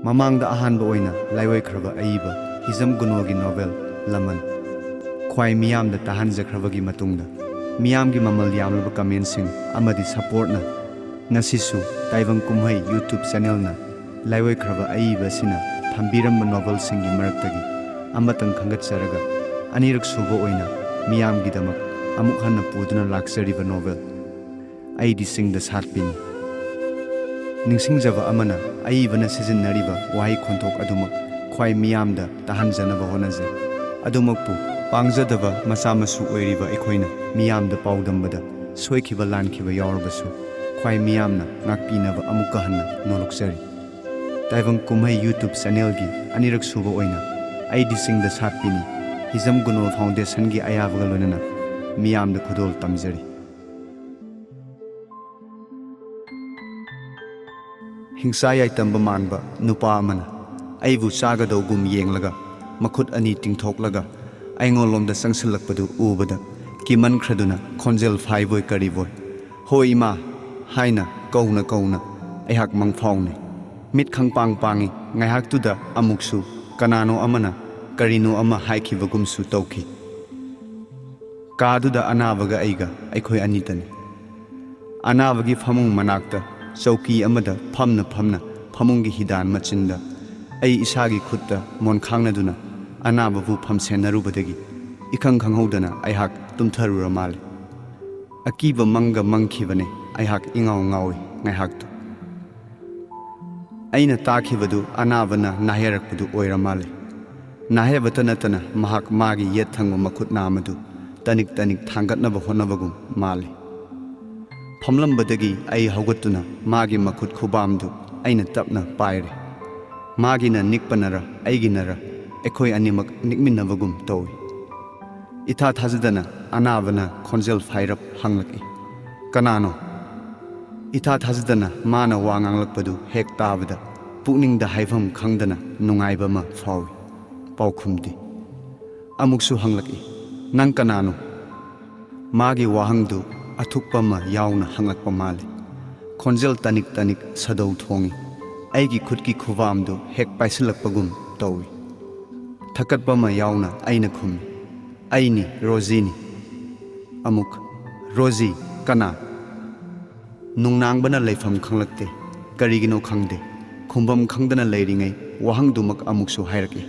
ꯃꯃꯥꯡꯗ ꯑꯍꯥꯟꯕ ꯑꯣꯏꯅ ꯂꯥꯏꯑꯣꯏꯈ꯭ꯔꯕ ꯑꯏꯕ ꯍꯤꯖꯝ ꯒꯨꯅꯣꯒꯤ ꯅꯣꯚꯦꯜ ꯂꯃꯟ ꯈ꯭ꯋꯥꯏ ꯃꯤꯌꯥꯝꯗ ꯇꯥꯍꯟꯖꯈ꯭ꯔꯕꯒꯤ ꯃꯇꯨꯡꯗ ꯃꯤꯌꯥꯝꯒꯤ ꯃꯃꯜ ꯌꯥꯝꯂꯕ ꯀꯃꯦꯟꯁꯤꯡ ꯑꯃꯗꯤ ꯁꯄꯣꯔꯠꯅ ꯉꯁꯤꯁꯨ ꯇꯥꯏꯕꯪ ꯀꯨꯝꯍꯩ ꯌꯨꯇ꯭ꯌꯨꯕ ꯆꯦꯅꯦꯜꯅ ꯂꯥꯏꯑꯣꯏꯈ꯭ꯔꯕ ꯑꯏꯕ ꯑꯁꯤꯅ ꯊꯝꯕꯤꯔꯝꯕ ꯅꯣꯚꯦꯜꯁꯤꯡꯒꯤ ꯃꯔꯛꯇꯒꯤ ꯑꯃꯇꯪ ꯈꯟꯒꯠꯆꯔꯒ ꯑꯅꯤꯔꯛ ꯁꯨꯕ ꯑꯣꯏꯅ ꯃꯤꯌꯥꯝꯒꯤꯗꯃꯛ ꯑꯃꯨꯛ ꯍꯟꯅ ꯄꯨꯗꯨꯅ ꯂꯥꯛꯆꯔꯤꯕ ꯅꯣꯚꯦꯜ ꯑꯩꯗꯤ ꯆꯤꯡꯗ ꯁꯥꯠꯄꯤꯅꯤ꯫ ꯅꯤꯡꯁꯤꯡꯖꯕ ꯑꯃꯅ ꯑꯏꯕꯅ ꯁꯤꯖꯤꯟꯅꯔꯤꯕ ꯋꯥꯍꯩ ꯈꯣꯟꯊꯣꯛ ꯑꯗꯨꯃꯛ ꯈ꯭ꯋꯥꯏ ꯃꯤꯌꯥꯝꯗ ꯇꯥꯍꯟꯖꯅꯕ ꯍꯣꯠꯅꯖꯩ꯫ ꯑꯗꯨꯃꯛꯄꯨ ꯄꯥꯡꯖꯗꯕ ꯃꯆꯥ ꯃꯁꯨ ꯑꯣꯏꯔꯤꯕ ꯑꯩꯈꯣꯏꯅ ꯃꯤꯌꯥꯝꯗ ꯄꯥꯎꯗꯝꯕꯗ ꯁꯣꯏꯈꯤꯕ ꯂꯥꯟꯈꯤꯕ ꯌꯥꯎꯔꯕꯁꯨ ꯈ꯭ꯋꯥꯏ ꯃꯤꯌꯥꯝꯅ ꯉꯥꯛꯄꯤꯅꯕ ꯑꯃꯨꯛꯀ ꯍꯟꯅ ꯅꯣꯜꯂꯨꯛꯆꯔꯤ꯫ ꯇꯥꯏꯕꯪ ꯀꯨꯝꯍꯩ ꯌꯨꯇ꯭ꯌꯨꯕ ꯆꯦꯅꯦꯜꯒꯤ ꯑꯅꯤꯔꯛ ꯁꯨꯕ ꯑꯣꯏꯅ ꯑꯩꯗꯤ ꯆꯤꯡꯗ ꯁꯥꯠꯄꯤꯅꯤ ꯍꯤꯖꯝ ꯒꯨꯅꯣ ꯐꯥꯎꯟꯗꯦꯁꯟꯒꯤ ꯑꯌꯥꯕꯒ ꯂꯣꯏꯅꯅ ꯃꯤꯌꯥꯝꯗ ꯈꯨꯗꯣꯜ ꯇꯝꯖꯔꯤ꯫ ꯍꯤꯡꯁꯥ ꯌꯥꯏꯇꯝꯕ ꯃꯥꯟꯕ ꯅꯨꯄꯥ ꯑꯃꯅ ꯑꯩꯕꯨ ꯆꯥꯒꯗꯧꯒꯨꯝ ꯌꯦꯡꯂꯒ ꯃꯈꯨꯠ ꯑꯅꯤ ꯇꯤꯡꯊꯣꯛꯂꯒ ꯑꯩꯉꯣꯟꯂꯣꯝꯗ ꯆꯪꯁꯤꯜꯂꯛꯄꯗꯨ ꯎꯕꯗ ꯀꯤꯃꯟꯈ꯭ꯔꯗꯨꯅ ꯈꯣꯟꯖꯦꯜ ꯐꯥꯏꯕꯣꯏ ꯀꯔꯤꯕꯣꯏ ꯍꯣꯏ ꯏꯃꯥ ꯍꯥꯏꯅ ꯀꯧꯅ ꯀꯧꯅ ꯑꯩꯍꯥꯛ ꯃꯪꯐꯥꯎꯅꯩ꯫ ꯃꯤꯠ ꯈꯪꯄꯥꯡ ꯄꯥꯡꯉꯤ꯫ ꯉꯥꯏꯍꯥꯛꯇꯨꯗ ꯑꯃꯨꯛꯁꯨ ꯀꯅꯥꯅꯣ ꯑꯃꯅ ꯀꯔꯤꯅꯣ ꯑꯃ ꯍꯥꯏꯈꯤꯕꯒꯨꯝꯁꯨ ꯇꯧꯈꯤ꯫ ꯀꯥꯗꯨꯗ ꯑꯅꯥꯕꯒ ꯑꯩꯒ ꯑꯩꯈꯣꯏ ꯑꯅꯤꯇꯅꯤ꯫ ꯑꯅꯥꯕꯒꯤ ꯐꯃꯨꯡ ꯃꯅꯥꯛꯇ ꯆꯧꯀꯤ ꯑꯃꯗ ꯐꯝꯅ ꯐꯝꯅ ꯐꯃꯨꯡꯒꯤ ꯍꯤꯗꯥꯟ ꯃꯆꯤꯟꯗ ꯑꯩ ꯏꯁꯥꯒꯤ ꯈꯨꯠꯇ ꯃꯣꯟꯈꯥꯡꯅꯗꯨꯅ ꯑꯅꯥꯕꯕꯨ ꯐꯝꯁꯦꯟꯅꯔꯨꯕꯗꯒꯤ ꯏꯈꯪ ꯈꯪꯍꯧꯗꯅ ꯑꯩꯍꯥꯛ ꯇꯨꯝꯊꯔꯨꯔ ꯃꯥꯜꯂꯤ꯫ ꯑꯀꯤꯕ ꯃꯪꯒ ꯃꯪꯈꯤꯕꯅꯦ ꯑꯩꯍꯥꯛ ꯏꯉꯥꯎ ꯉꯥꯎꯏ ꯉꯥꯏꯍꯥꯛꯇꯨ꯫ ꯑꯩꯅ ꯇꯥꯈꯤꯕꯗꯨ ꯑꯅꯥꯕꯅ ꯅꯥꯍꯦꯔꯛꯄꯗꯨ ꯑꯣꯏꯔ ꯃꯥꯜꯂꯤ꯫ ꯅꯥꯍꯦꯕꯇ ꯅꯠꯇꯅ ꯃꯍꯥꯛ ꯃꯥꯒꯤ ꯌꯦꯠ ꯊꯪꯕ ꯃꯈꯨꯠ ꯅꯥꯝꯃꯗꯨ ꯇꯅꯤꯛ ꯇꯅꯤꯛ ꯊꯥꯡꯒꯠꯅꯕ ꯍꯣꯠꯅꯕꯒꯨꯝ ꯃꯥꯜꯂꯤ꯫ ꯐꯝꯂꯝꯕꯗꯒꯤ ꯑꯩ ꯍꯧꯒꯠꯇꯨꯅ ꯃꯥꯒꯤ ꯃꯈꯨꯠ ꯈꯨꯕꯥꯝꯗꯨ ꯑꯩꯅ ꯇꯞꯅ ꯄꯥꯏꯔꯦ꯫ ꯃꯥꯒꯤꯅ ꯅꯤꯛꯄꯅꯔ ꯑꯩꯒꯤꯅꯔ ꯑꯩꯈꯣꯏ ꯑꯅꯤꯃꯛ ꯅꯤꯛꯃꯤꯟꯅꯕꯒꯨꯝ ꯇꯧꯏ꯫ ꯏꯊꯥ ꯊꯥꯖꯗꯅ ꯑꯅꯥꯕꯅ ꯈꯣꯟꯖꯦꯜ ꯐꯥꯏꯔꯞ ꯍꯪꯂꯛꯏ, ꯀꯅꯥꯅꯣ? ꯏꯊꯥ ꯊꯥꯖꯗꯅ ꯃꯥꯅ ꯋꯥ ꯉꯥꯡꯂꯛꯄꯗꯨ ꯍꯦꯛ ꯇꯥꯕꯗ ꯄꯨꯛꯅꯤꯡꯗ ꯍꯥꯏꯐꯝ ꯈꯪꯗꯅ ꯅꯨꯡꯉꯥꯏꯕ ꯑꯃ ꯐꯥꯎꯏ꯫ ꯄꯥꯎꯈꯨꯝꯗꯤ ꯑꯃꯨꯛꯁꯨ ꯍꯪꯂꯛꯏ, ꯅꯪ ꯀꯅꯥꯅꯣ? ꯃꯥꯒꯤ ꯋꯥꯍꯪꯗꯨ ꯑꯊꯨꯛꯄ ꯑꯃ ꯌꯥꯎꯅ ꯍꯪꯂꯛꯄ ꯃꯥꯜꯂꯤ꯫ ꯈꯣꯟꯖꯦꯜ ꯇꯅꯤꯛ ꯇꯅꯤꯛ ꯁꯗꯧ ꯊꯣꯡꯏ꯫ ꯑꯩꯒꯤ ꯈꯨꯠꯀꯤ ꯈꯨꯕꯥꯝꯗꯨ ꯍꯦꯛ ꯄꯥꯏꯁꯤꯜꯂꯛꯄꯒꯨꯝ ꯇꯧꯏ꯫ ꯊꯀꯠꯄ ꯑꯃ ꯌꯥꯎꯅ ꯑꯩꯅ ꯈꯨꯝꯃꯤ, ꯑꯩꯅꯤ ꯔꯣꯖꯤꯅꯤ꯫ ꯑꯃꯨꯛ, ꯔꯣꯖꯤ ꯀꯅꯥ? ꯅꯨꯡꯅꯥꯡꯕꯅ ꯂꯩꯐꯝ ꯈꯪꯂꯛꯇꯦ꯫ ꯀꯔꯤꯒꯤꯅꯣ ꯈꯪꯗꯦ, ꯈꯨꯝꯐꯝ ꯈꯪꯗꯅ ꯂꯩꯔꯤꯉꯩ ꯋꯥꯍꯪꯗꯨꯃꯛ ꯑꯃꯨꯛꯁꯨ ꯍꯥꯏꯔꯛꯏ꯫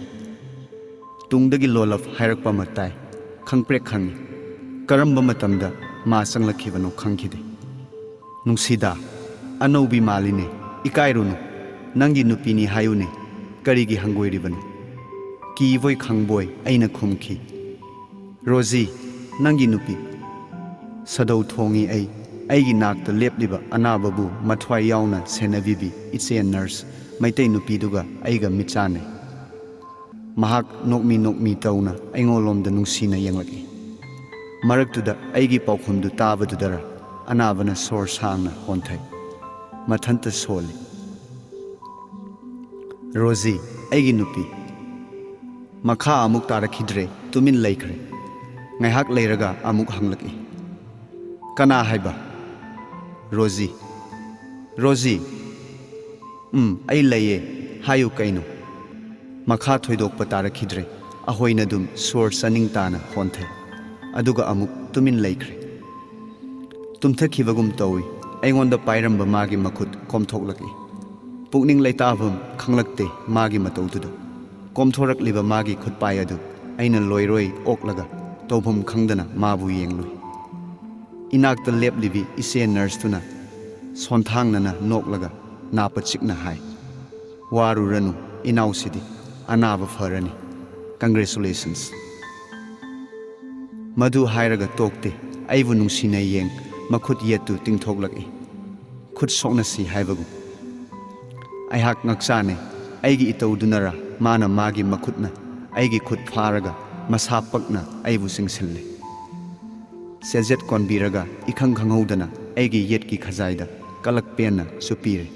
ꯇꯨꯡꯗꯒꯤ ꯂꯣꯜꯂꯞ ꯍꯥꯏꯔꯛꯄ ꯑꯃ ꯇꯥꯏ, ꯈꯪꯄ꯭ꯔꯦꯛ ꯈꯪꯏ꯫ ꯀꯔꯝꯕ ꯃꯇꯝꯗ ꯃꯥ ꯆꯪꯂꯛꯈꯤꯕꯅꯣ ꯈꯪꯈꯤꯗꯦ꯫ ꯅꯨꯡꯁꯤꯗꯥ, ꯑꯅꯧꯕꯤ ꯃꯥꯜꯂꯤꯅꯦ, ꯏꯀꯥꯏꯔꯨꯅꯨ, ꯅꯪꯒꯤ ꯅꯨꯄꯤꯅꯤ ꯍꯥꯏꯌꯨꯅꯦ, ꯀꯔꯤꯒꯤ ꯍꯪꯒꯣꯏꯔꯤꯕꯅꯣ? ꯀꯤꯕꯣꯏ ꯈꯪꯕꯣꯏ ꯑꯩꯅ ꯈꯨꯝꯈꯤ, ꯔꯣꯖꯤ ꯅꯪꯒꯤ ꯅꯨꯄꯤ꯫ ꯁꯗꯧ ꯊꯣꯡꯏ ꯑꯩꯒꯤ ꯅꯥꯛꯇ ꯂꯦꯞꯂꯤꯕ ꯑꯅꯥꯕꯕꯨ ꯃꯊ꯭ꯋꯥꯏ ꯌꯥꯎꯅ ꯁꯦꯟꯅꯕꯤꯕꯤ ꯏꯆꯦ ꯅꯔꯁ ꯃꯩꯇꯩ ꯅꯨꯄꯤꯗꯨꯒ ꯑꯩꯒ ꯃꯤꯠꯆꯥꯟꯅꯩ꯫ ꯃꯍꯥꯛ ꯅꯣꯛꯃꯤ ꯅꯣꯛꯃꯤ ꯇꯧꯅ ꯑꯩꯉꯣꯟꯂꯣꯝꯗ ꯅꯨꯡꯁꯤꯅ ꯌꯦꯡꯂꯛꯏ꯫ ꯃꯔꯛꯇꯨꯗ ꯑꯩꯒꯤ ꯄꯥꯎꯈꯨꯝꯗꯨ ꯇꯥꯕꯗꯨꯗꯔ ꯑꯅꯥꯕꯅ ꯁꯣꯔ ꯁꯥꯡꯅ ꯍꯣꯟꯊꯩ, ꯃꯊꯟꯇ ꯁꯣꯜꯂꯤ, ꯔꯣꯖꯤ ꯑꯩꯒꯤ ꯅꯨꯄꯤ꯫ ꯃꯈꯥ ꯑꯃꯨꯛ ꯇꯥꯔꯛꯈꯤꯗ꯭ꯔꯦ, ꯇꯨꯃꯤꯟ ꯂꯩꯈ꯭ꯔꯦ꯫ ꯉꯥꯏꯍꯥꯛ ꯂꯩꯔꯒ ꯑꯃꯨꯛ ꯍꯪꯂꯛꯏ, ꯀꯅꯥ ꯍꯥꯏꯕ? ꯔꯣꯖꯤ꯫ ꯔꯣꯖꯤ? ꯑꯩ ꯂꯩꯌꯦ, ꯍꯥꯏꯌꯨ ꯀꯩꯅꯣ? ꯃꯈꯥ ꯊꯣꯏꯗꯣꯛꯄ ꯇꯥꯔꯛꯈꯤꯗ꯭ꯔꯦ꯫ ꯑꯍꯣꯏꯅꯗꯨꯝ ꯁꯣꯔ ꯆꯥꯅꯤꯡ ꯇꯥꯅ ꯍꯣꯟꯊꯩ꯫ ꯑꯗꯨꯒ ꯑꯃꯨꯛ ꯇꯨꯃꯤꯟ ꯂꯩꯈ꯭ꯔꯦ꯫ ꯇꯨꯝꯊꯈꯤꯕꯒꯨꯝ ꯇꯧꯏ꯫ ꯑꯩꯉꯣꯟꯗ ꯄꯥꯏꯔꯝꯕ ꯃꯥꯒꯤ ꯃꯈꯨꯠ ꯀꯣꯝꯊꯣꯛꯂꯛꯏ꯫ ꯄꯨꯛꯅꯤꯡ ꯂꯩꯇꯥꯐꯝ ꯈꯪꯂꯛꯇꯦ ꯃꯥꯒꯤ ꯃꯇꯧꯗꯨꯗ꯫ ꯀꯣꯝꯊꯣꯔꯛꯂꯤꯕ ꯃꯥꯒꯤ ꯈꯨꯠꯄꯥꯏ ꯑꯗꯨ ꯑꯩꯅ ꯂꯣꯏꯔꯣꯏ ꯑꯣꯛꯂꯒ ꯇꯧꯐꯝ ꯈꯪꯗꯅ ꯃꯥꯕꯨ ꯌꯦꯡꯂꯨꯏ꯫ ꯏꯅꯥꯛꯇ ꯂꯦꯞꯂꯤꯕꯤ ꯏꯆꯦ ꯅꯔꯁꯇꯨꯅ ꯁꯣꯟꯊꯥꯡꯅꯅ ꯅꯣꯛꯂꯒ ꯅꯥꯄ ꯆꯤꯛꯅ ꯍꯥꯏ, ꯋꯥꯔꯨꯔꯅꯨ ꯏꯅꯥꯎꯁꯤꯗꯤ, ꯑꯅꯥꯕ ꯐꯔꯅꯤ, ꯀꯪꯒ꯭ꯔꯦꯆꯨꯂꯦꯁꯟꯁ꯫ ꯃꯗꯨ ꯍꯥꯏꯔꯒ ꯇꯣꯛꯇꯦ꯫ ꯑꯩꯕꯨ ꯅꯨꯡꯁꯤꯅ ꯌꯦꯡ ꯃꯈꯨꯠ ꯌꯦꯠꯇꯨ ꯇꯤꯡꯊꯣꯛꯂꯛꯏ, ꯈꯨꯠ ꯁꯣꯛꯅꯁꯤ ꯍꯥꯏꯕꯒꯨꯝ꯫ ꯑꯩꯍꯥꯛ ꯉꯛꯆꯥꯅꯩ꯫ ꯑꯩꯒꯤ ꯏꯇꯧꯗꯨꯅꯔ ꯃꯥꯅ ꯃꯥꯒꯤ ꯃꯈꯨꯠꯅ ꯑꯩꯒꯤ ꯈꯨꯠ ꯐꯥꯔꯒ ꯃꯁꯥ ꯄꯛꯅ ꯑꯩꯕꯨ ꯆꯤꯡꯁꯤꯜꯂꯤ꯫ ꯆꯦꯖꯦꯠ ꯀꯣꯟꯕꯤꯔꯒ ꯏꯈꯪ ꯈꯪꯍꯧꯗꯅ ꯑꯩꯒꯤ ꯌꯦꯠꯀꯤ ꯈꯖꯥꯏꯗ ꯀꯂꯛ ꯄꯦꯟꯅ ꯆꯨꯞꯄꯤꯔꯦ꯫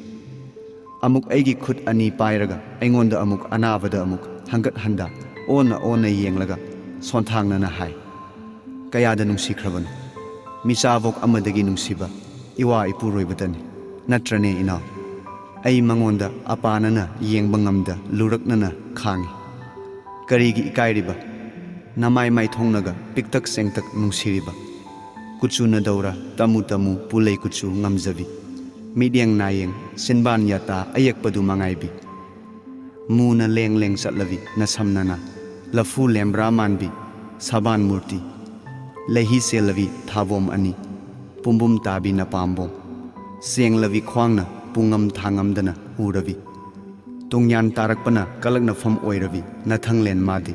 ꯑꯃꯨꯛ ꯑꯩꯒꯤ ꯈꯨꯠ ꯑꯅꯤ ꯄꯥꯏꯔꯒ ꯑꯩꯉꯣꯟꯗ ꯑꯃꯨꯛ ꯑꯅꯥꯕꯗ ꯑꯃꯨꯛ ꯍꯟꯒꯠ ꯍꯟꯗꯥ ꯑꯣꯟꯅ ꯑꯣꯟꯅ ꯌꯦꯡꯂꯒ ꯁꯣꯟꯊꯥꯡꯅꯅ ꯍꯥꯏ, ꯀꯌꯥꯗ ꯅꯨꯡꯁꯤꯈ꯭ꯔꯕꯅꯣ? ꯃꯤꯆꯥꯕꯣꯛ ꯑꯃꯗꯒꯤ ꯅꯨꯡꯁꯤꯕ ꯏꯋꯥ ꯏꯄꯨꯔꯣꯏꯕꯗꯅꯤ, ꯅꯠꯇ꯭ꯔꯅꯦ ꯏꯅꯥꯎ? Ai mangonda apanana yengba ngamda luraknana khangi. Karigi ikairiba namai mai thongnaga piktak sengtak nungsiriba. Kuchu na daura tamu tamu pulei kuchu ngamjavi. Midyang nayeng sinban yata ayakpadu mangaibi. Muna leng leng satlavi na samnana. Lafu lembra manbi saban murti. Lehi selavi thavom ani. Pumbum tabi na pambom. Seng lavi khwangna pungam thangamdana uravi. Tungyan tarakpana kalakna fam oiravi na thanglen madi.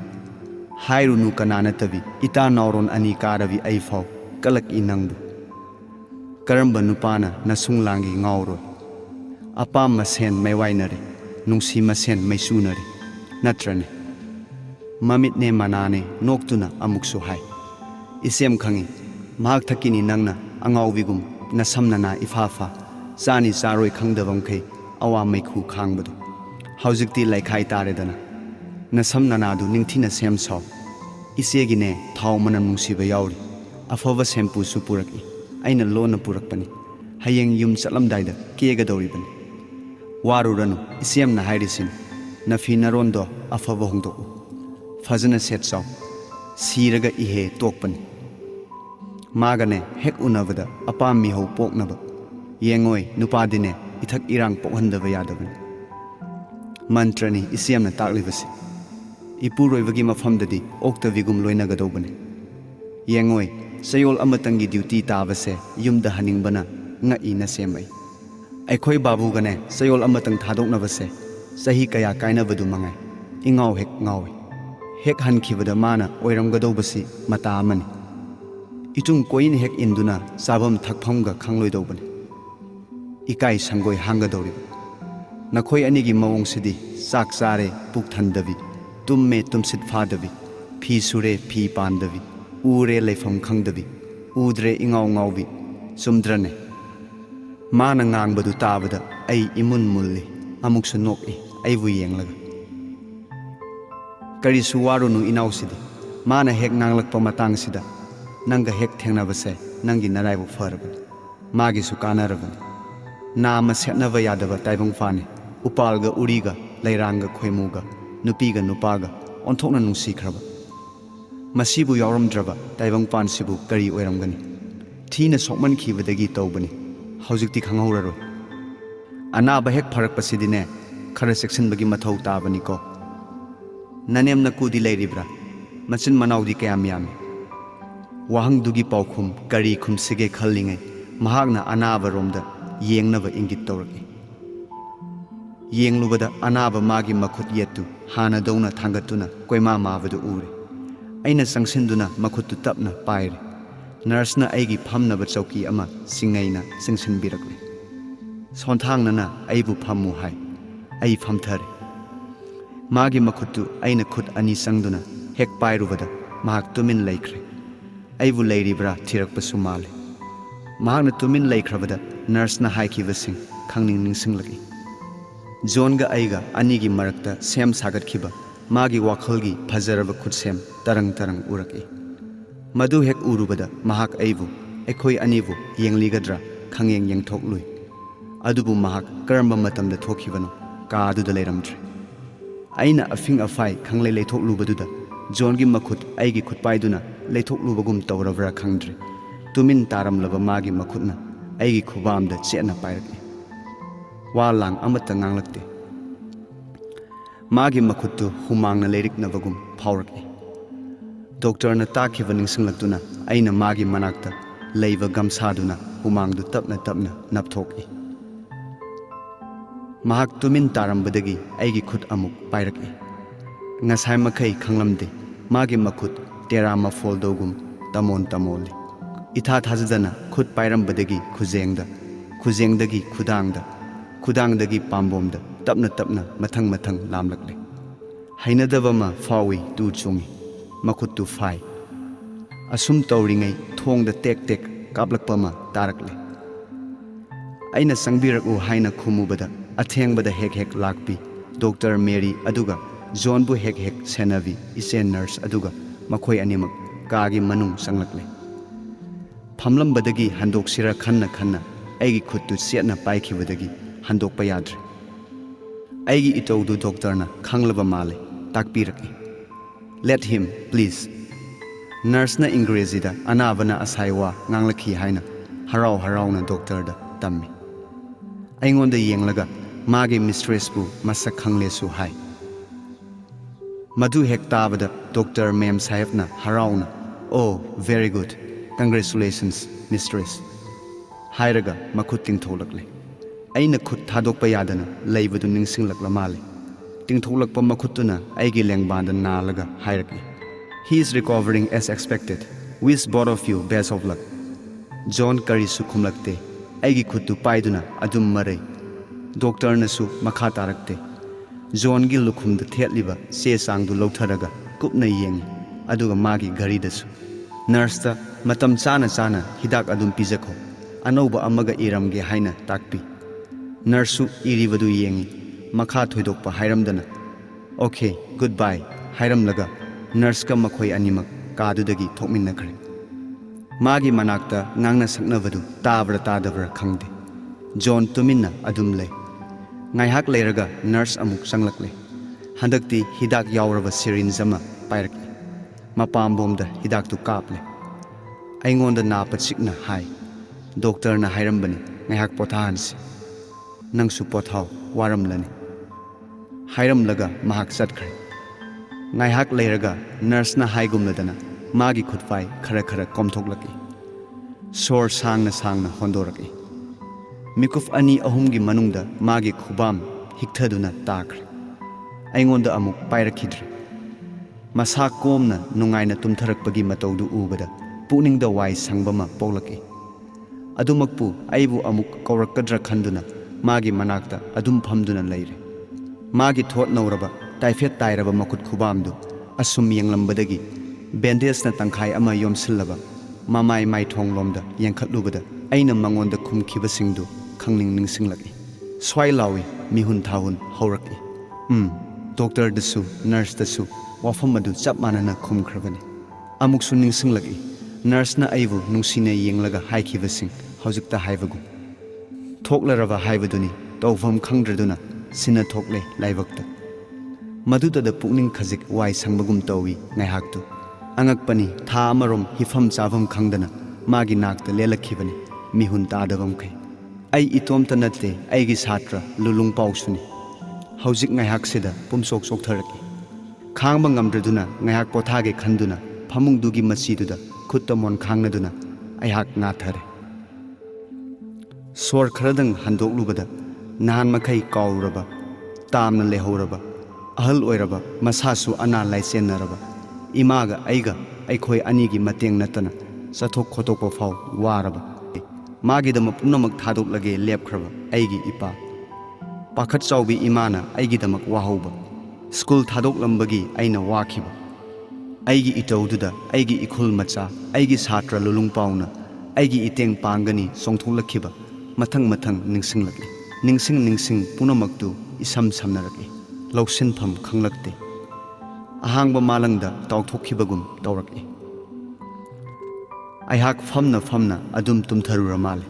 Hairunu kananatavi ita nauron ani karavi aifau kalak inangbu. Karamba nupana nasung langi ngauroi. Apam masen may wainare, nungsi masen may sunare. Natrane. Mamit ne manane noktuna amuksu hai. Isem khangi, mahak thakini nangna angawigum nasamnana ifafa. Sani saroi khangdavam kay awa may khu khangbadu. Hauzikti laikhai taredana. Nasamnanadu ningthina sem saw. Isegine thau manam nungsiba yauri. Afava sempu supuraki. Aina lona purakpani. Hayeng yum salamdaida kegadoribani. Waruranu isemna hairisin. Nafina rondo afava hongdoku. Fazana set saw. Siraga ihe tokpani. Magane hek unavada apam miho poknaba. Yengoi nupadine ithak irang pokhandava yadavani. Mantrani isemna taklivasi. Ipuroivagi mafamdadi oktavigum loinagadobani. Yengoi sayol amatangi duty tabase yumda haningbana ngai na semai. Aikhoi babugane sayol amatang thadoknabase sahi kaya kainabadu mangai. Ingaw hek ngawi. Hek hankhibada mana oiramgadobasi mata amani. Itung koin hek induna sabam thakphamga khangloidobani. Ikai sangoi hangadoriba. Nakhoi anigi mawongsidi sak sare puk thandavi. Tumme tumsit fadavi. Phi sure phi pandavi. Ure leifam khangdavi. Udre ingaw ngawvi. Sumdrane. Mana ngangbadu tabada ai imun mulli. Amuksu noki aivu yenglaga. Karisu warunu inausidi. Mana hek nanglakpa matangsida. Nanga hek thengnabase nangi naraibu farabani. Magisu kanarabani. Nama setnava yadava taibang fani. Upalga uriga lairanga khoimuga. Nupiga nupaga onthokna nungsikraba. Masibu yauramdraba taibang pansibu kari oiramgani. Thina sokman khibadagi tawbani. Hauzikti khanghauraroi. Anaba hek pharakpasidine khara seksanbagi mathau tabani ko. Nanem nakudi lairibra. Machin manaudi kayam yami. Wahangdugi paukhum kari khumsige khallingai. Mahagna anaba romda yengnava ingit tawraki. Yenglubada anaba magi makhut yetu hana dauna thangatuna koima mavadu uri. Aina sangsinduna makhutu tapna pairi. Nursna aigi phamnaba chauki ama singaina singsinbirakli. Sonthangnana aibu phammu hai. Ai phamthare. Magi makhutu aina khut ani sangduna hek pairubada mahak tumin laikre. Aibu lairibra thirakpasu male. Mahakna tumin laikhrabada nursna haikibasing khangning ningsinglaki. Zonga aiga anigi marakta sem sagat khiba magi wakhalgi phajaraba khutsem tarang tarang uraki. Madu hek urubada mahak aibu ekhoi anibu yengligadra khangeng yengthoklui. Adubu mahak karamba matamda thokhibano ka aduda leiramdre. Aina afing afai khanglei leithoklubaduda zongi makhut aigi khutpaiduna leithoklubagum tawravra khangdre. Tumin taramlaba magi makhutna aigi khubamda chena pairaki. Walang amata nganglakte. Magi makhutu humangna leiriknavagum phawraki. Doctor na takhiva ningsinglaktuna aina magi manakta leiva gamsaduna humangdu tapna tapna napthoki. Mahak tumin tarambadagi aigi khut amuk pairaki. Ngasai makai khanglamde magi makhut terama foldogum tamon tamoli. Itha thazadana khut pairambadagi khuzengda, khuzengdagi khudangda. Kudangdagi pambomda tapna tapna mathang mathang lamlakle. Hainadavama fawi tu chungi. Makhutu fai. Asum tauringai thongda tek tek kaplakpama tarakle. Aina sangbirak u haina khumubada athengbada hek hek lakpi. Dr. Mary aduga zonbu hek hek senavi isen nurse aduga makhoi animak kaagi manung sanglakle. Phamlambadagi handoksira khanna khanna aigi khuttu setna paikhibadagi handokpa yadre. Aigi itaudu doctorna khanglaba male takpiraki. Let him, please. Nurse na Ingresida anabana asaiwa nganglaki haina harau na doctor da tammi. Aingonda yenglaga magi mistress bu masak khangle su hai. Madu hek tabada Dr. Mem Sahibna harauna. Oh, very good. Congratulations, mistress. Hairaga makut tingtholakle. Aina khut thadokpa yadana leibadu ningsinglakla male. Tingtholakpa makutuna aigi lengbanda nalaga hairaki. He is recovering as expected. Wish both of you best of luck. John karisu khumlakte. Aigi khuttu paiduna adum marai. Doctor nasu makha tarakte. John gi lukhumda thetliba se sangdu lautharaga kupna yengi. Aduga magi gari dasu. Nurse ta matam chana hidak adum pizakho. Anauba amaga iramge haina takpi. Nurse iribadu yengi. Makha thoidokpa hairamdana. Okay, goodbye. Hairamlaga. Nurse ka makhoi animak kadudagi thokminnakhre. Magi manakta ngangna saknavadu tabra tadabra khangde. John tuminna adum lay. Ngaihak leiraga nurse amuk sanglakle. Handakti hidak yauraba syringe ama pairaki. Mapambomda hidak tu kaple. Aingonda napachikna hai. Doctor na hairambani ngaihak pothahansi. Nangsu pothau waramlani. Hairamlaga mahak satkre. Ngaihak leiraga nurse na haigumladana magi khutpai khara komthoklaki. Sor sangna hondoraki. Mikuf ani ahumgi manungda magi khubam hikthaduna takre. Aingonda amuk pairakhidre. Masa komna nungaina tumtharakpagi mataudu ubada puningda wai sangbama polaki. Adumakpu aibu amuk kaurakadra khanduna magi manakta adum phamduna leire. Magi thot nauraba taifet tairaba makut khubamdu asum yenglambadagi bandage na tangkhai ama yomsillaba mamai mai thonglomda yengkhatlubada aina mangonda khumkhibasingdu khangning ningsinglaki. Swai lawi mihun thahun hauraki. Doctor dasu nurse dasu wafam adu chap manana khumkhrabani. Amuksu ningsinglaki. Nurse na aibu nungsina yenglaga haikibasing haujikta haibagu. Thoklaraba haibaduni tawfam khangdraduna sina thokle laibakta. Maduda da pukning khazik wai sangbagum tawi ngaihaktu. Angakpani tha amarom hifam chavam khangdana magi nakta lelakhibani mihun tadavam khai. Ai itomta natte aigi satra lulung pausuni. Haujik ngaihaksida pumsok soktharaki. Khangba ngamdraduna ngaihak pothage khanduna phamungdugi masiduda khuttamon khangnaduna aihak ngathare. Sor kharadang handoklubada nahan makai kauraba tamna lehoraba ahal oiraba masasu ana laisennaraba imaga aiga aikhoi anigi mateng natana chathok khotokpa phau waraba magidama punamak thadoklage lepkhraba aigi ipa pakhat chaubi imana aigidamak wahauba school thadoklambagi aina wakhiba aigi itaududa aigi ikhul macha aigi satra lulung pauna aigi iteng pangani songtholakhiba mathang ningsinglaki ningsing punamaktu isam samnaraki lausinpham khanglakte ahangba malangda tawthokhibagum tawraki aihak famna adum tumtharura male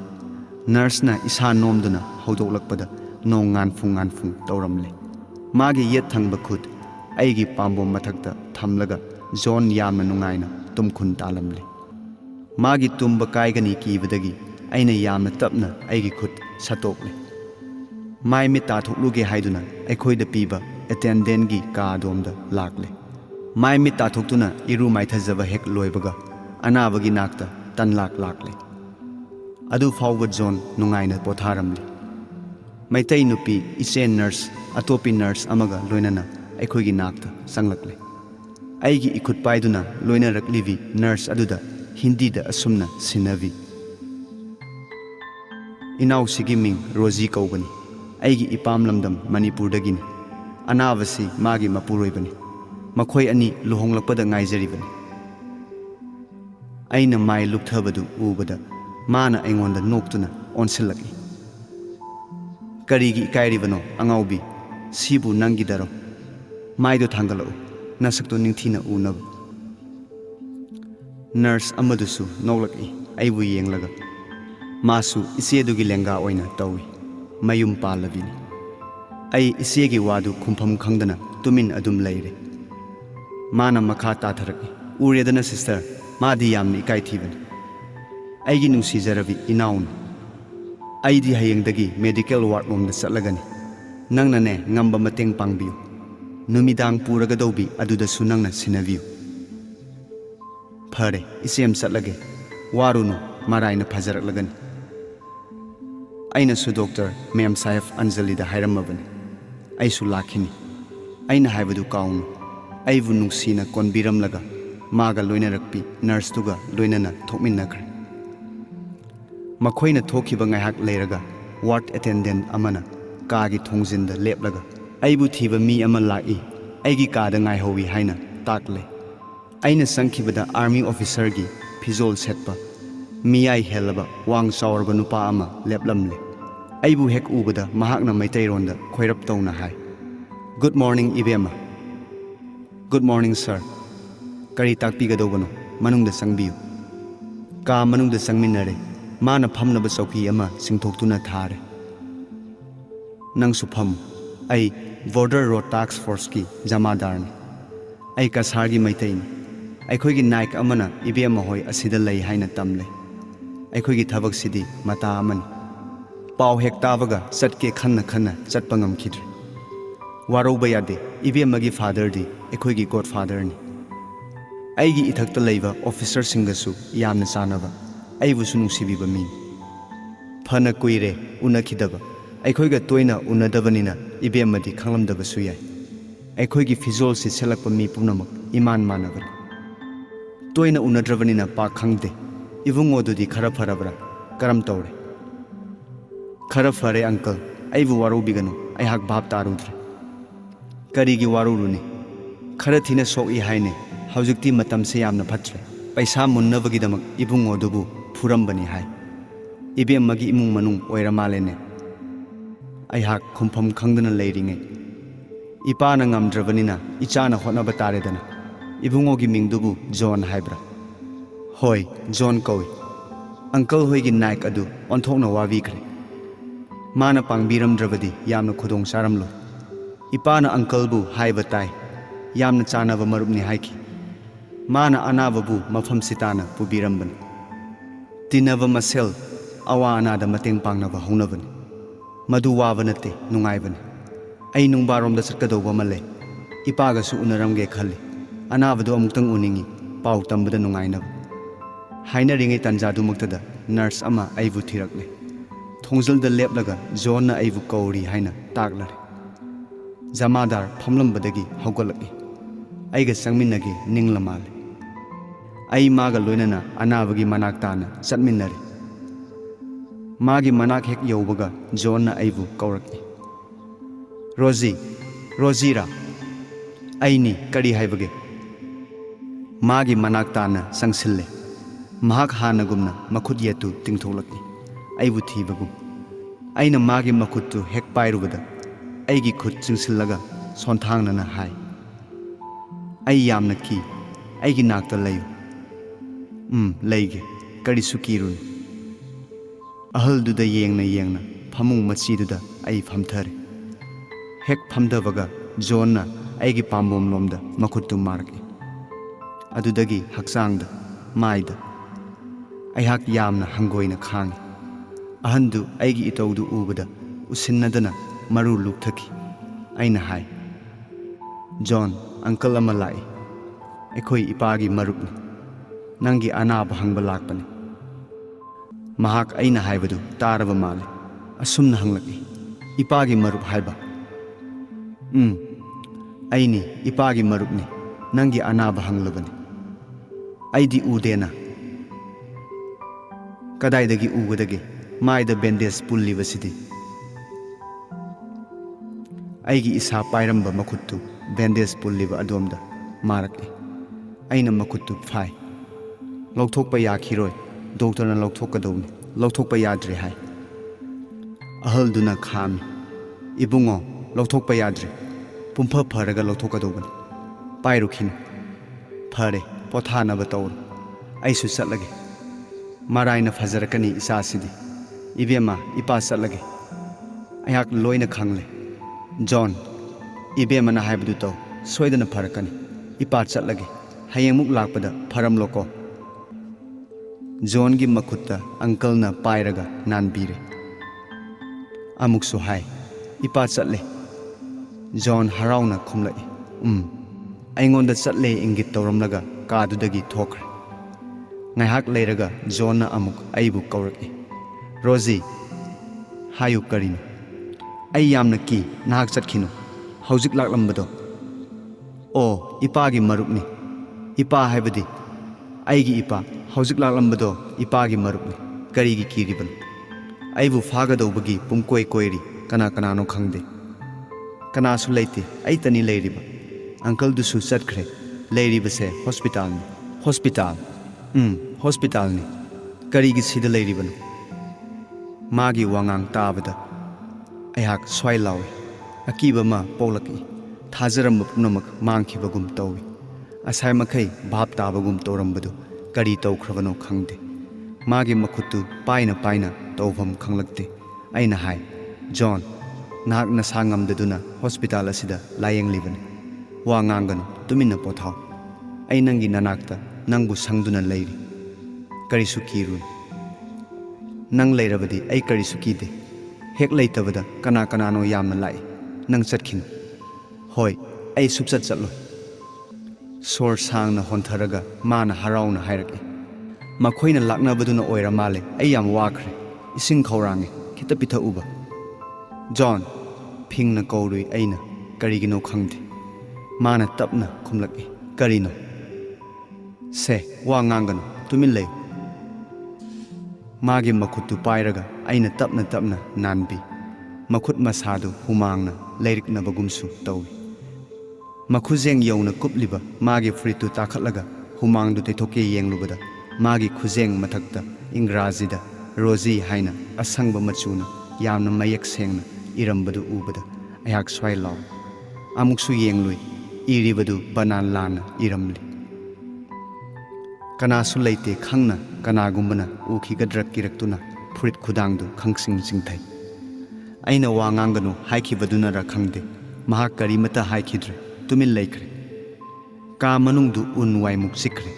nurse na isa nomduna hodoklakpada no nganfung tawramle magi yet thangba khut aigi pambom mathakta thamlaga John yamna nungaina tumkhun talamle magi tumba kaigani kibadagi aina yamna tapna aigi khut satokle mai mi ta thokluge haiduna aikhoida piba attendant gi ka domda lakle mai mi ta thoktuna iru mai thajaba hek loibaga anabagi nakta tan lakle adu fawba John nungaina potharamle maitai nupi isen nurse atopi nurse amaga loinana aikhoigi nakta sanglakle aigi ikut paiduna loina raklivi nurse aduda hindi da asumna sinavi inau sigiming Rozi kaubani aigi ipam lamdam Manipur dagini anavasi magi mapuroibani makhoi ani luhonglakpada ngaijaribani aina mai lukthabadu ubada mana aingonda noktuna onsilaki karigi ikairibano angaubi sibu nangidaro maido thangalau nasakto ningthina unab nurse amadusu noglaki aibu yenglaga masu isedugi lenga oina tawi mayum palabini Ai isegi wadu kumpham khangdana tumin adum leire. Mana makha tatharaki. Uredana sister, madi yamni ikai thibani. Aigi nungsizarabi inaun. Aidi hayengdagi medical ward lomda chatlagani. Nangnane ngamba mateng pangbiyu. Numidang puragadaubi adudasu nangna sinabiyu. Phare isem chatlage. Warunu maraina phajaraklagani. Aina su doctor Ma'am Saif Anjali da hairamabani. Aisu lakhini. Aina haibadu kaunu. Aivu nungsina konbiramlaga. Maga loinarakpi nurse tuga loinana thokminnakre. Makhoina thokiba ngaihak leiraga ward attendant amana kaagi thongjinda leplaga aibu thiba mi ama laki aigi kaada ngaihowi haina takle. Aina sangkhibada army officer gi phizol setpa miyai helaba wang sawarba nupa ama leplamle. Aibu hek ubada mahakna maitaironda khoirap tawna hai. Good morning Ibema. Good morning sir. Kari takpigadobano manungda sangbiyu. Ka manungda sangminnare mana phamnaba chauki ama singthoktuna thare. Nang supham ai border road task force ki jamadar ni. Ai kasargi maitai ni. Aikhoi gi naik amana Ibema hoi asida lei haina tamle. Aikhoi gi thabak sidi mata amani. Pau hek tabaga chatke khanna khanna chatpa ngamkhidre. Waroba yade Ibema gi father di aikhoi gi godfather ni. Aigi ithakta leiba officer singasu yamna chanaba aibusu nungsibiba mi. Phana kuire unakhidaba aikhoiga toina unadabanina Ibemadi khanglamdabasu yai. Aikhoigi fizol si selakpa mi punamak iman manabani. Toina unadrabanina pa khangde ibungodudi khara pharabra karam tawre. Khara phare uncle aibu warubiganu aihak bhab tarudre. Karigi waruruni khara thina soki haine haujikti matam se yamna phatre. Paisa munnabagidamag ibungodubu phurambani hai. Ibemagi imung manung oiramalene. Aihak khumpham khangdana leiringai. Ipana ngamdrabanina ichana hotnaba taredana. Ibungogi mingdubu John haibra. Hoi John kawi. Uncle hoigi naik adu onthokna wabikre. Mana pangbiramdrabadi yamna khudong saramlo. Ipana uncle bu haiba tai. Yamna chanaba marupni haiki. Mana anababu mafam sitana pubirambani. Tinava masel awa anada mateng pangnaba hongnabani. Madu wabanate nungaibani. Ai nungbaromda chatkadauba male. Ipagasu unaramge khalli. Anabadu amuktang uningi pau tambada nungainaba. Hainaringai tanjadumaktada nurse ama aibu thirakle. Thongzalda leplaga John na aibu kauri haina taklare. Jamadar phamlambadagi haugalaki. Aiga sangminnagi ninglamale. Ai maga loinana anabagi manaktana chatminnare. Magi manak hek yaubaga John na aibu kauraki. Rozira. Aini kari haibage. Magi manaktana sangsille. Mahak hanagumna makhut yetu tingtholaki. Aibu thibagum. Aina magi makhuttu hek pairubada. Aigi khut chingsillaga sonthangnana hai. Ai yamna ki. Aigi nakta layu. Leige. Kari sukirun. Ahal duda yengna. Phamung machi duda ai phamthare. Hek phamdabaga John na aigi pambom lomda makhuttu marki. Adudagi haksangda. Maida. Aihak yamna hangoina khangi. Ahandu aigi itaudu ubada usinnadana maru lukthaki. Aina hai. John, uncle ama lai. Aikhoi ipagi marupni. Nangi anaba hangba lakpani. Mahak aina haibadu taraba male. Asumna hanglaki. Ipagi marup haiba. Aini ipagi marupni. Nangi anaba hanglabani. Aidi udena. Kadaidagi ugadagi. Maida bandage pullibasidi. Aigi isa pairamba makuttu bandage pulliba adomda maraki. Aina makuttu phai. Lauthokpa yakhiroi. Doctor na lauthokadawni. Lauthokpa yadre hai. Ahal duna khami. Ibungo lauthokpa yadre. Pumpha pharaga lauthokadawni. Pairukhinu. Phare pothanaba tawru. Aisu chatlage. Maraina fajarakani isa sidi. Ibema ipa chatlage. Ayak loina khangle. John, Ibemana Haibduto, Sweden Parakani, Ipat Chatlagi, Hayamuk Lakpada, Paramloko. John gi Makuta, Uncle na Pairaga, Nanbire. Amuk Suhai, Ipat Chatle. John Harauna Kumlai. Aingon the Chatle ingit Toramlaga, Kadudagi Tokre. Ngahak Leraga, John na Amuk, Aibu Kauraki. Rosie, Hayu Karino. Ayam na ki, Nahak Chatkino. Hauzik Laklambado. Oh, Ipagi Marupni. Ipa Haibadi. Aigi Ipa, Hauzik Laklambado, Ipagi Marupni. Karigi Kiriban. Aibu Fagado Bagi, Pumkoi Koiri, Kana Kanano Kangde. Kana Sulaiti, Aitani Ladyba. Uncle Dusu Satkre, Lady Base, Hospital. Hospital. Hospital ni. Karigi Sida Ladyban. Magi Wangang Tabada. Ayhak Swailawi. Akiba ma Polaki. Tazaram Punamak Mankibagum Towi. Asai Makai, Bab Tabagum Torambadu, Kari Tau Kravano Kangde. Magi Makutu, Paina Paina, Tovam Kanglakte. Aina Hai. John. Nahak na Sangam de Duna, Hospital Asida, Lying Liven. Wangangano, Tumina Potao. Ainangi Nanakta, Nangu Sangduna Lady. Karisukirun. Nang Lairabadi, Ay Karisukide. Hek Laitavada, Kanakanano Yamna Lai. Nang Satkin. Hoi, Ay Subsat Satlo. Sor Sang na Hontaraga, Mana Harauna Hiraki. Makoina Lakna Baduna Oira Male, Ayam Wakre, Ising Kaurangi, Kitapita Uba. John, Ping na Kauri Aina, Karigino Kangti. Mana Tapna Kumlaki, Karino. Se, Wangangano, Tumile. Magi Makutu Pairaga, Aina Tapna Nanbi. Makut Masado, Humangna, Lyric Nabagumsu, Tawi. Makuzeng Yona Kupliba, Magi Fritu Takalaga, Humang do Tetoke Yang Lubada, Magi Kuzeng Matakta, Ingrazida, Rosie Haina, Asangba Machuna, Yamna Mayak Sengna, Irambadu Ubada, Ayak Swailaw. Amuksu Yang Lui, Iribadu Banan Lana, Iramli. Kanasu Laite Kangna, Kanagumbana, Uki Gadrak Kiraktuna, Purit Kudangdu, Kangsing Singtai. Aina Wangangano, Haiki Baduna Rakangde, Mahakari Mata Haikidre, Tumil Lakre. Ka Manungdu Unwaimuk Sikre.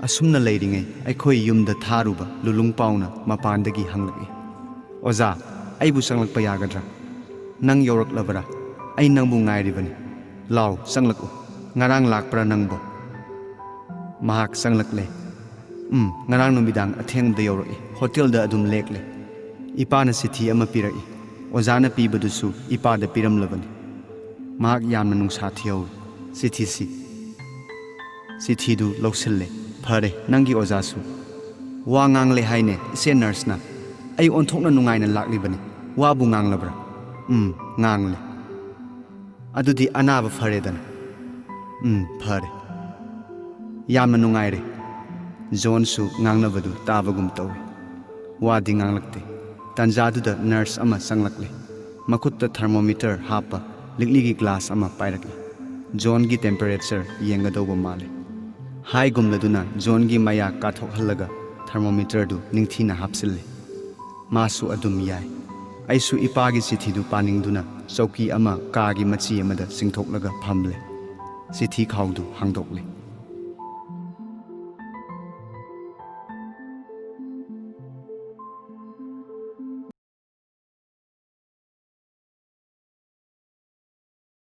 Asumna Lading, Aikoi Yum the Taruba, Lulung Pauna, Mapandagi Hangli. Oza, Aibu Sanglak Payagadra. Nang Yorok Lavara, Ay Nangbungai Rivani. Law, Sanglaku, Ngarang Lakpra Nangbo. Mahak Sanglakle. Ngarang Numidang, Ateng the Yoroi, Hotel the Adum Lakele. Ipana City Amapirai. Ozana Pibadusu, Ipa the Piram Lavani. Mahak Yamanung Satio, City City du Loksille, Pare, Nangi Ozasu. Wangangle Haine, Se Nursna. Ay on Tokna Nungain and Laklibani. Wabungang Labra. Ngangle. Adudi Anava Faredan. Pare. Yamanungaire. Zonsu Ngangnavadu, Tavagum Towi. Wading Anglakte. Tanzadu the nurse ama Sanglakle. Makutta thermometer hapa, Ligligi glass ama Piraki. John gi temperature Yengadoba Mali. High Gumladuna, John gi Maya Katok Halaga, thermometer du Ningtina Hapsile. Masu Adum Yai. Aisu Ipagi City du Paning Duna, Soki ama Kagi Machi amada Singtoklaga Pamble. City Kaudu Hangdokle.